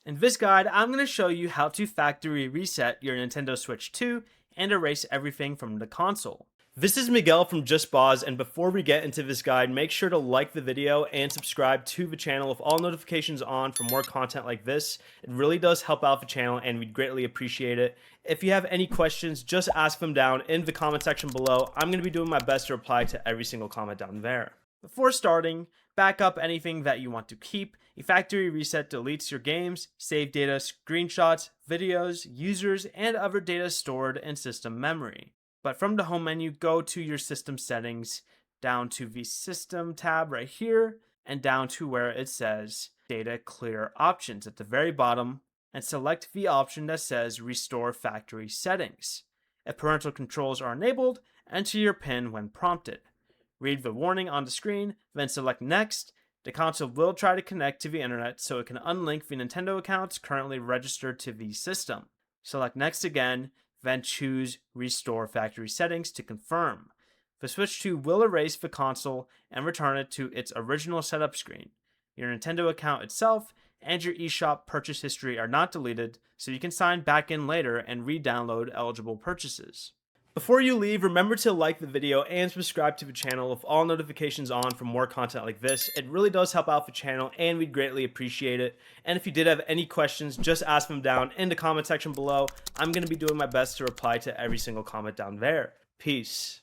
In this guide, I'm going to show you how to factory reset your Nintendo Switch 2 and erase everything from the console. This is Miguel from JustBoz, and before we get into this guide, make sure to like the video and subscribe to the channel with all notifications on for more content like this. It really does help out the channel and we'd greatly appreciate it. If you have any questions, just ask them down in the comment section below. I'm going to be doing my best to reply to every single comment down there. Before starting, back up anything that you want to keep. A factory reset deletes your games, save data, screenshots, videos, users, and other data stored in system memory. But from the home menu, go to your system settings, down to the system tab right here, and down to where it says data clear options at the very bottom, and select the option that says restore factory settings. If parental controls are enabled, enter your PIN when prompted. Read the warning on the screen, then select Next. The console will try to connect to the internet, so it can unlink the Nintendo accounts currently registered to the system. Select Next again, then choose Restore Factory Settings to confirm. The Switch 2 will erase the console and return it to its original setup screen. Your Nintendo account itself and your eShop purchase history are not deleted, so you can sign back in later and re-download eligible purchases. Before you leave, remember to like the video and subscribe to the channel with all notifications on for more content like this. It really does help out the channel and we'd greatly appreciate it. And if you did have any questions, just ask them down in the comment section below. I'm going to be doing my best to reply to every single comment down there. Peace.